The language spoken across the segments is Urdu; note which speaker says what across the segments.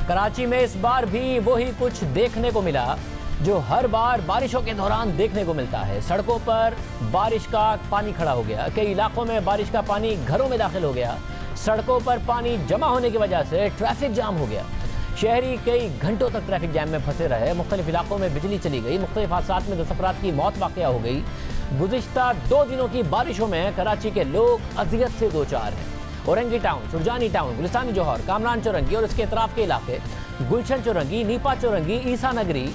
Speaker 1: کراچی میں اس بار بھی وہی کچھ دیکھنے کو ملا جو ہر بار بارشوں کے دوران دیکھنے کو ملتا ہے۔ سڑکوں پر بارش کا پانی کھڑا ہو گیا، کئی علاقوں میں بارش کا پانی گھروں میں داخل ہو گیا، سڑکوں پر پانی جمع ہونے کی وجہ سے ٹریفک جام ہو گیا، شہری کئی گھنٹوں تک ٹریفک جام میں پھنسے رہے، مختلف علاقوں میں بجلی چلی گئی، مختلف حادثات میں 10 افراد کی موت واقع ہو گئی۔ گزشتہ 2 دنوں کی بارشوں میں کراچی کے لوگ اذیت سے دوچار ہیں۔ اورنگی ٹاؤن، سرجانی ٹاؤن، گلستانی جوہر، کامران چورنگی اور اس کے اطراف کے علاقے، گلشن چورنگی، نیپا چورنگی، عیسیٰ نگری،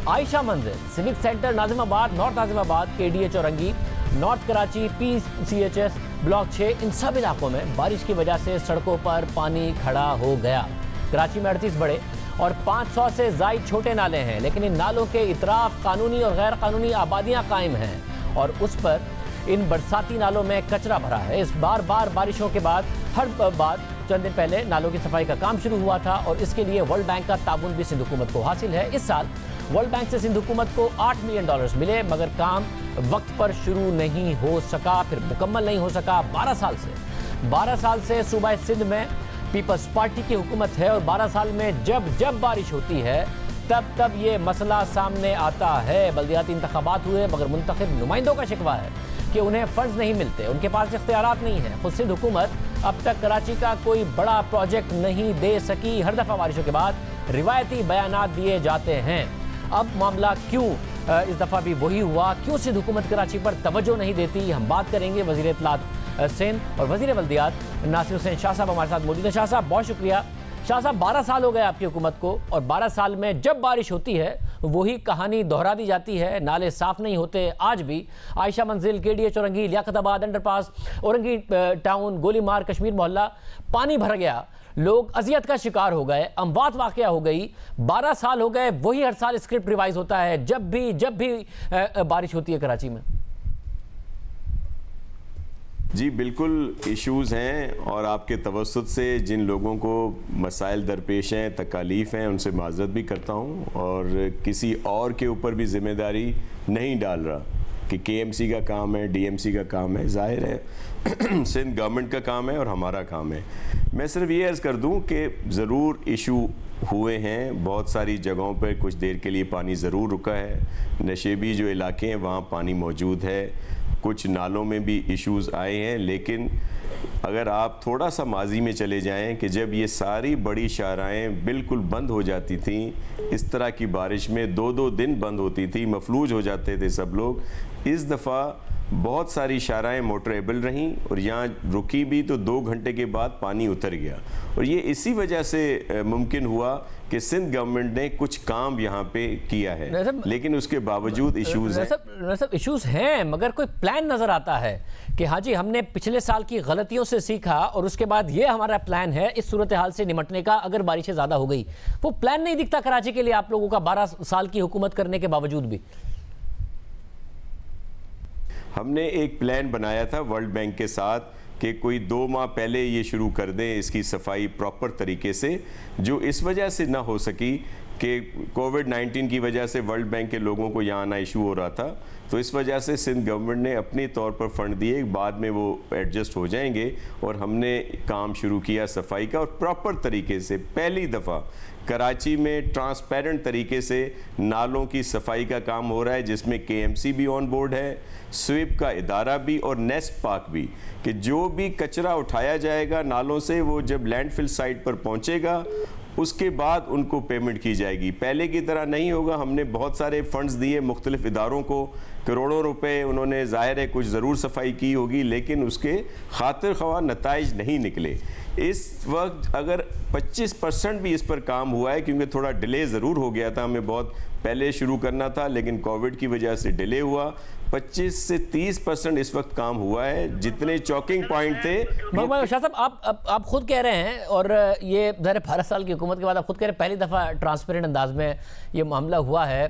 Speaker 1: عائشہ منزل، سیوک سینٹر ناظم آباد، نارتھ ناظم آباد، KDA چورنگی، north Karachi, PCHS block 6، ان سب علاقوں میں بارش کی وجہ سے سڑکوں پر پانی کھڑا ہو گیا۔ کراچی میں 38 بڑے اور 500 سے زائد چھوٹے نالے ہیں، لیکن ان نالوں کے اطراف قانونی اور غیر قانونی آبادیاں قائم ہیں اور اس پر ان برساتی نالوں میں کچرا بھرا ہے۔ اس بار بارشوں کے بعد چند دن پہلے نالوں کی صفائی کا کام شروع ہوا تھا اور اس کے لیے ورلڈ بینک کا تعاون بھی سندھ حکومت کو حاصل ہے۔ اس سال ورلڈ بینک سے سندھ حکومت کو $8 ملین ملے، مگر کام وقت پر شروع نہیں ہو سکا، پھر مکمل نہیں ہو سکا۔ 12 سال سے صوبہ سندھ میں پیپلز پارٹی کی حکومت ہے اور 12 سال میں جب بارش ہوتی ہے تب یہ مسئلہ سامنے آتا ہے۔ بلدیاتی انتخابات ہوئے مگر منتخب نمائندوں کا شکوہ ہے کہ انہیں فنڈز نہیں ملتے، ان کے پاس اختیارات نہیں ہیں۔ خود سندھ حکومت اب تک کراچی کا کوئی بڑا پروجیکٹ نہیں دے سکی۔ ہر دفعہ بارشوں کے بعد روایتی بیانات دیے جاتے ہیں۔ اب معاملہ کیوں اس دفعہ بھی وہی ہوا؟ کیوں سندھ حکومت کراچی پر توجہ نہیں دیتی؟ ہم بات کریں گے وزیر اطلاعات سندھ اور وزیر بلدیات ناصر حسین شاہ صاحب ہمارے ساتھ موجود ہیں۔ شاہ صاحب بہت شکریہ۔ شاہ صاحب 12 سال ہو گئے آپ کی حکومت کو اور 12 سال میں جب بارش ہوتی ہے وہی کہانی دہرا دی جاتی ہے، نالے صاف نہیں ہوتے۔ آج بھی عائشہ منزل، KDA چورنگی، لیاقت آباد انڈر پاس، اورنگی ٹاؤن، گولی مار، کشمیر محلہ پانی بھر گیا، لوگ اذیت کا شکار ہو گئے، اموات واقعہ ہو گئی۔ 12 سال ہو گئے، وہی ہر سال اسکرپٹ ریوائز ہوتا ہے جب بھی بارش ہوتی ہے کراچی میں۔
Speaker 2: جی بالکل ایشوز ہیں اور آپ کے توسط سے جن لوگوں کو مسائل درپیش ہیں، تکالیف ہیں، ان سے معذرت بھی کرتا ہوں اور کسی اور کے اوپر بھی ذمہ داری نہیں ڈال رہا کہ KMC کا کام ہے، DMC کا کام ہے، ظاہر ہے سندھ گورنمنٹ کا کام ہے اور ہمارا کام ہے۔ میں صرف یہ عرض کر دوں کہ ضرور ایشو ہوئے ہیں، بہت ساری جگہوں پر کچھ دیر کے لیے پانی ضرور رکا ہے، نشیبی جو علاقے ہیں وہاں پانی موجود ہے، کچھ نالوں میں بھی ایشوز آئے ہیں، لیکن اگر آپ تھوڑا سا ماضی میں چلے جائیں کہ جب یہ ساری بڑی شاہراہیں بالکل بند ہو جاتی تھیں، اس طرح کی بارش میں 2 دن بند ہوتی تھی، مفلوج ہو جاتے تھے سب لوگ، اس دفعہ بہت ساری شاہراہیں موٹریبل رہیں اور یہاں رکی بھی تو 2 گھنٹے کے بعد پانی اتر گیا اور یہ اسی وجہ سے ممکن ہوا کہ سندھ گورنمنٹ نے کچھ کام یہاں پہ کیا ہے، لیکن اس کے باوجود ایشوز ہیں۔
Speaker 1: ایشوز ہیں مگر کوئی پلان نظر آتا ہے کہ ہاں جی ہم نے پچھلے سال کی غلطیوں سے سیکھا اور اس کے بعد یہ ہمارا پلان ہے اس صورتحال سے نمٹنے کا اگر بارشیں زیادہ ہو گئی۔ وہ پلان نہیں دکھتا کراچی کے لیے آپ لوگوں کا 12 سال کی حکومت کرنے کے باوجود بھی؟
Speaker 2: ہم نے ایک پلان بنایا تھا ورلڈ بینک کے ساتھ کہ کوئی 2 ماہ پہلے یہ شروع کر دیں اس کی صفائی پراپر طریقے سے، جو اس وجہ سے نہ ہو سکی کہ کووڈ-19 کی وجہ سے ورلڈ بینک کے لوگوں کو یہاں آنا ایشو ہو رہا تھا، تو اس وجہ سے سندھ گورنمنٹ نے اپنی طور پر فنڈ دیے، بعد میں وہ ایڈجسٹ ہو جائیں گے اور ہم نے کام شروع کیا صفائی کا اور پراپر طریقے سے پہلی دفعہ کراچی میں ٹرانسپیرنٹ طریقے سے نالوں کی صفائی کا کام ہو رہا ہے، جس میں KMC بھی آن بورڈ ہے، سویپ کا ادارہ بھی اور نیسٹ پاک بھی، کہ جو بھی کچرا اٹھایا جائے گا نالوں سے وہ جب لینڈ فل سائٹ پر پہنچے گا اس کے بعد ان کو پیمنٹ کی جائے گی۔ پہلے کی طرح نہیں ہوگا، ہم نے بہت سارے فنڈز دیے مختلف اداروں کو، کروڑوں روپے انہوں نے، ظاہر ہے کچھ ضرور صفائی کی ہوگی لیکن اس کے خاطر خواہ نتائج نہیں نکلے۔ اس وقت اگر 25% بھی اس پر کام ہوا ہے، کیونکہ تھوڑا ڈیلے ضرور ہو گیا تھا، ہمیں بہت پہلے شروع کرنا تھا لیکن کووڈ کی وجہ سے ڈیلے ہوا، 25 سے 30% اس وقت کام ہوا ہے۔ جتنے چوکنگ پوائنٹ تھے
Speaker 1: شاہ صاحب آپ خود کہہ رہے ہیں اور یہ ظاہر 12 سال کی حکومت کے بعد آپ خود کہہ رہے ہیں پہلی دفعہ ٹرانسپیرنٹ انداز میں یہ معاملہ ہوا ہے،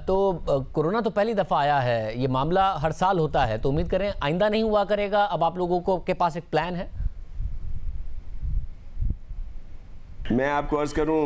Speaker 1: تو کورونا تو پہلی دفعہ آیا ہے، یہ معاملہ ہر سال ہوتا ہے، تو امید کریں آئندہ نہیں ہوا کرے گا۔ اب آپ لوگوں کو کے پاس ایک پلان ہے؟
Speaker 2: میں آپ کو عرض کروں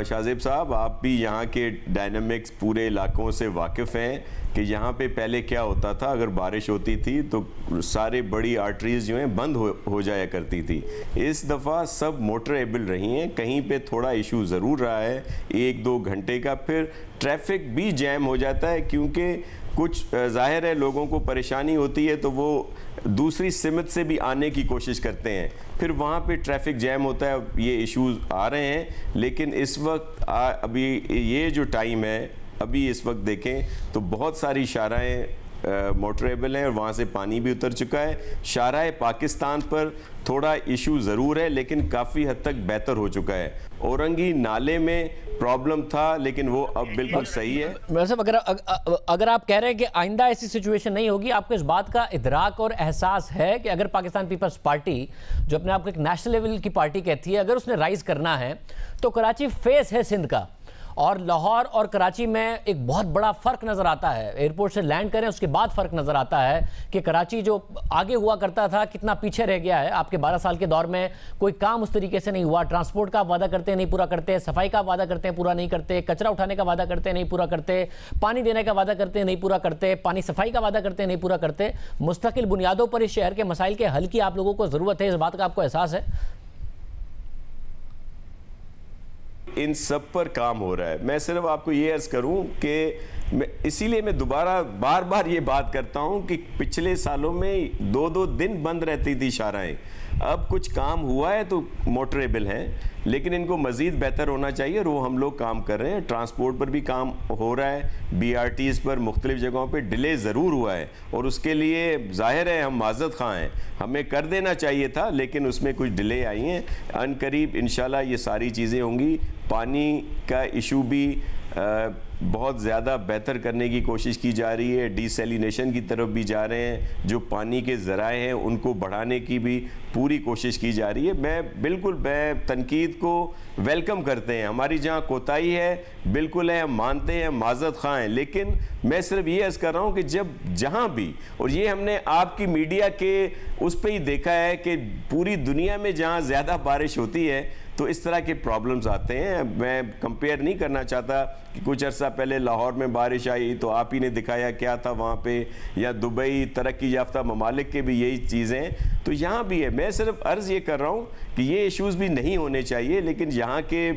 Speaker 2: شاہ زیب صاحب، آپ بھی یہاں کے ڈائنامکس پورے علاقوں سے واقف ہیں کہ یہاں پہ پہلے کیا ہوتا تھا، اگر بارش ہوتی تھی تو سارے بڑی آرٹریز جو ہیں بند ہو جایا کرتی تھی. اس دفعہ سب موٹریبل رہی ہیں. کہیں پہ تھوڑا ایشو ضرور رہا ہے 1-2 گھنٹے کا، پھر ٹریفک بھی جیم ہو جاتا ہے کیونکہ کچھ ظاہر ہے لوگوں کو پریشانی ہوتی ہے تو وہ دوسری سمت سے بھی آنے کی کوشش کرتے ہیں، پھر وہاں پہ ٹریفک جیم ہوتا ہے. یہ ایشوز آ رہے ہیں، لیکن اس وقت ابھی یہ جو ٹائم ہے، ابھی اس وقت دیکھیں تو بہت ساری شاہراہیں موٹریبل ہیں اور وہاں سے پانی بھی اتر چکا ہے. شاہراہ پاکستان پر تھوڑا ایشو ضرور ہے لیکن کافی حد تک بہتر ہو چکا ہے. اورنگی نالے میں پرابلم تھا لیکن وہ اب بالکل صحیح ہے.
Speaker 1: اگر آپ کہہ رہے ہیں کہ آئندہ ایسی سچویشن نہیں ہوگی، آپ کو اس بات کا ادراک اور احساس ہے کہ اگر پاکستان پیپلز پارٹی جو اپنے آپ کو ایک نیشنل لیول کی پارٹی کہتی ہے، اگر اس نے رائز کرنا ہے تو کراچی فیس ہے سندھ کا، اور لاہور اور کراچی میں ایک بہت بڑا فرق نظر آتا ہے. ایئرپورٹ سے لینڈ کریں اس کے بعد فرق نظر آتا ہے کہ کراچی جو آگے ہوا کرتا تھا کتنا پیچھے رہ گیا ہے. آپ کے 12 سال کے دور میں کوئی کام اس طریقے سے نہیں ہوا. ٹرانسپورٹ کا وعدہ کرتے ہیں نہیں پورا کرتے، صفائی کا وعدہ کرتے ہیں پورا نہیں کرتے، کچرا اٹھانے کا وعدہ کرتے ہیں نہیں پورا کرتے، پانی دینے کا وعدہ کرتے ہیں نہیں پورا کرتے، پانی صفائی کا وعدہ کرتے ہیں نہیں پورا کرتے. مستقل بنیادوں پر اس شہر کے مسائل کے حل کی آپ لوگوں کو ضرورت ہے، اس بات کا آپ کو احساس ہے؟
Speaker 2: ان سب پر کام ہو رہا ہے. میں صرف آپ کو یہ عرض کروں کہ اسی لیے میں دوبارہ بار بار یہ بات کرتا ہوں کہ پچھلے سالوں میں 2-2 دن بند رہتی تھی شاہراہیں. اب کچھ کام ہوا ہے تو موٹریبل ہیں، لیکن ان کو مزید بہتر ہونا چاہیے اور وہ ہم لوگ کام کر رہے ہیں. ٹرانسپورٹ پر بھی کام ہو رہا ہے، BRTs پر مختلف جگہوں پہ ڈیلے ضرور ہوا ہے اور اس کے لیے ظاہر ہے ہم معذرت خواہ ہیں، ہمیں کر دینا چاہیے تھا لیکن اس میں کچھ ڈیلے آئی ہیں. ان قریب انشاءاللہ یہ ساری چیزیں ہوں گی. پانی کا ایشو بھی بہت زیادہ بہتر کرنے کی کوشش کی جا رہی ہے. ڈی سیلینیشن کی طرف بھی جا رہے ہیں. جو پانی کے ذرائع ہیں ان کو بڑھانے کی بھی پوری کوشش کی جا رہی ہے. میں تنقید کو ویلکم کرتے ہیں. ہماری جہاں کوتاہی ہے بالکل ہے، ہم مانتے ہیں، معذرت خواہ ہیں، لیکن میں صرف یہ عرض کر رہا ہوں کہ جہاں بھی، اور یہ ہم نے آپ کی میڈیا کے اس پہ ہی دیکھا ہے کہ پوری دنیا میں جہاں زیادہ بارش ہوتی ہے تو اس طرح کے پرابلمز آتے ہیں. میں کمپیئر نہیں کرنا چاہتا کہ کچھ عرصہ پہلے لاہور میں بارش آئی تو آپ ہی نے دکھایا کیا تھا وہاں پہ، یا دبئی، ترقی یافتہ ممالک کے بھی یہی چیزیں تو یہاں بھی ہے. میں صرف عرض یہ کر رہا ہوں کہ یہ ایشوز بھی نہیں ہونے چاہیے، لیکن یہاں کے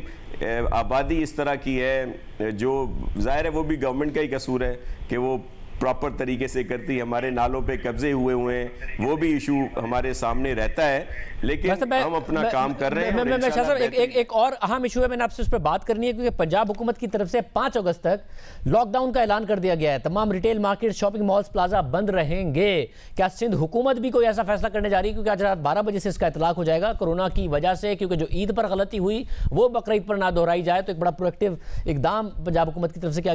Speaker 2: آبادی اس طرح کی ہے جو ظاہر ہے وہ بھی گورنمنٹ کا ہی قصور ہے کہ وہ پراپر طریقے سے کرتی. ہمارے نالوں پہ قبضے ہوئے ہیں، وہ بھی ایشو ہمارے سامنے رہتا ہے، لیکن ہم اپنا کام کر رہے ہیں.
Speaker 1: ایک اور اہم ایشو ہے، میں نے آپ سے اس پہ بات کرنی ہے کیونکہ پنجاب حکومت کی طرف سے 5 اگست تک لاک ڈاؤن کا اعلان کر دیا گیا ہے. تمام retail market, shopping malls, plaza بند رہیں گے. کیا سندھ حکومت بھی کوئی ایسا فیصلہ کرنے جا رہی ہے؟ کیونکہ آج رات 12 بجے سے اس کا اطلاق ہو جائے گا کورونا کی وجہ سے، کیونکہ جو عید پر غلطی ہوئی وہ بقرعید پر نہ دہرائی جائے، تو ایک بڑا پرویکٹیو اقدام پنجاب حکومت کی طرف سے کیا